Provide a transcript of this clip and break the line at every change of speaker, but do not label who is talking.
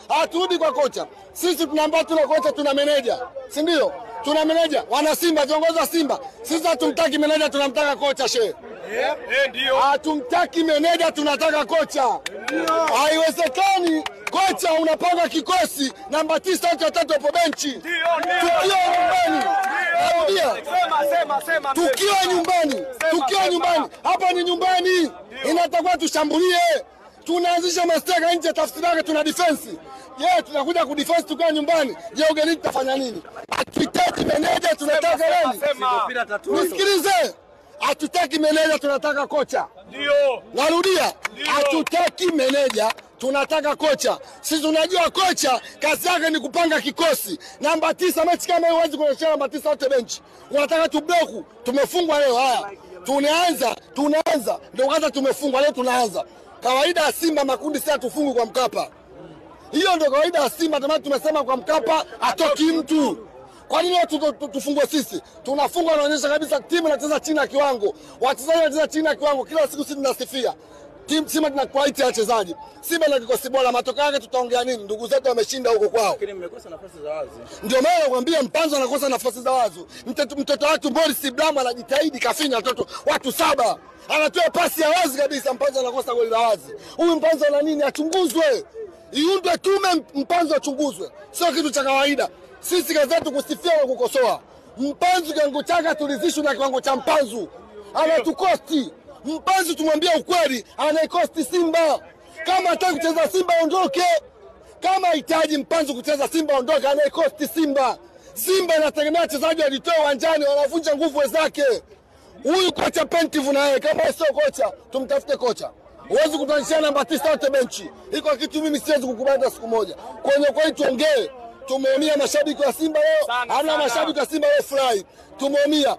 Haturudi kwa kocha. Sisi tunaambia tuna kocha, tuna meneja. Si ndio? Tuna meneja. Wana Simba, viongozi wa Simba. Sisi hatumtaki meneja, tunamtaka kocha shehe.
Ndio.
Hatumtaki meneja, tunataka kocha. Haiwezekani kocha unapanga kikosi namba 9 wote watatu hapo benchi. Tukio nyumbani. Tukiwa nyumbani. Hapa ni nyumbani. Inatakiwa tushambulie. Tunaanzisha mastaka nje, tafsiri yake tuna defense. Tunakuja kudefense tukiwa nyumbani. Ugenini tutafanya nini? Hatutaki meneja, tunataka nani? Nisikilize. Hatutaki meneja, tunataka kocha.
Ndio.
Narudia. Hatutaki meneja, tunataka kocha. Sisi tunajua kocha kazi yake ni kupanga kikosi. Namba 9 mechi kama hiyo huwezi kuonyesha namba 9 wote benchi. Unataka tubloku, tumefungwa leo haya. Tunaanza. Ndio kwanza tumefungwa leo tunaanza. Kawaida ya Simba makundi sasa tufungu kwa Mkapa. Hiyo ndio kawaida ya Simba, tamati tumesema kwa Mkapa atoki mtu. Kwa nini tufungwe sisi? Tunafungwa, inaonyesha kabisa timu inacheza chini ya kiwango. Wachezaji wanacheza chini ya kiwango. Kila siku sisi tunasifia. Timu Simba tuna quality ya wachezaji. Simba na kikosi bora, matokeo yake tutaongea nini? Ndugu zetu wameshinda huko kwao.
Lakini mmekosa nafasi za wazi.
Ndio maana nakwambia Mpanzo anakosa nafasi za wazi. Mtoto watu Boris Blama anajitahidi kafinya watu 7. Anatoa pasi ya wazi kabisa, Mpanzo anakosa goli la wazi. Huyu Mpanzo ana nini? Achunguzwe. Iundwe tume, Mpanzo achunguzwe. Sio kitu cha kawaida. Sisi kazi yetu kusifia na kukosoa. Mpanzo kiwango chake tulizishwe na kiwango cha Mpanzo. Anatukosti. Mpanzo tumwambie ukweli, anaikosti Simba. Kama hataki kucheza Simba ondoke. Kama hitaji Mpanzo kucheza Simba ondoke, anaikosti Simba. Simba inategemea wachezaji walitoa uwanjani, wanavunja nguvu zake. Huyu kocha Pentive na yeye, kama sio kocha, tumtafute kocha. Huwezi kutanisha namba 9 wote benchi. Iko kitu mimi siwezi kukubali hata siku moja. Kwenye kweli tuongee. Tumeumia mashabiki wa Simba leo. Hana mashabiki wa Simba leo fly. Tumeumia.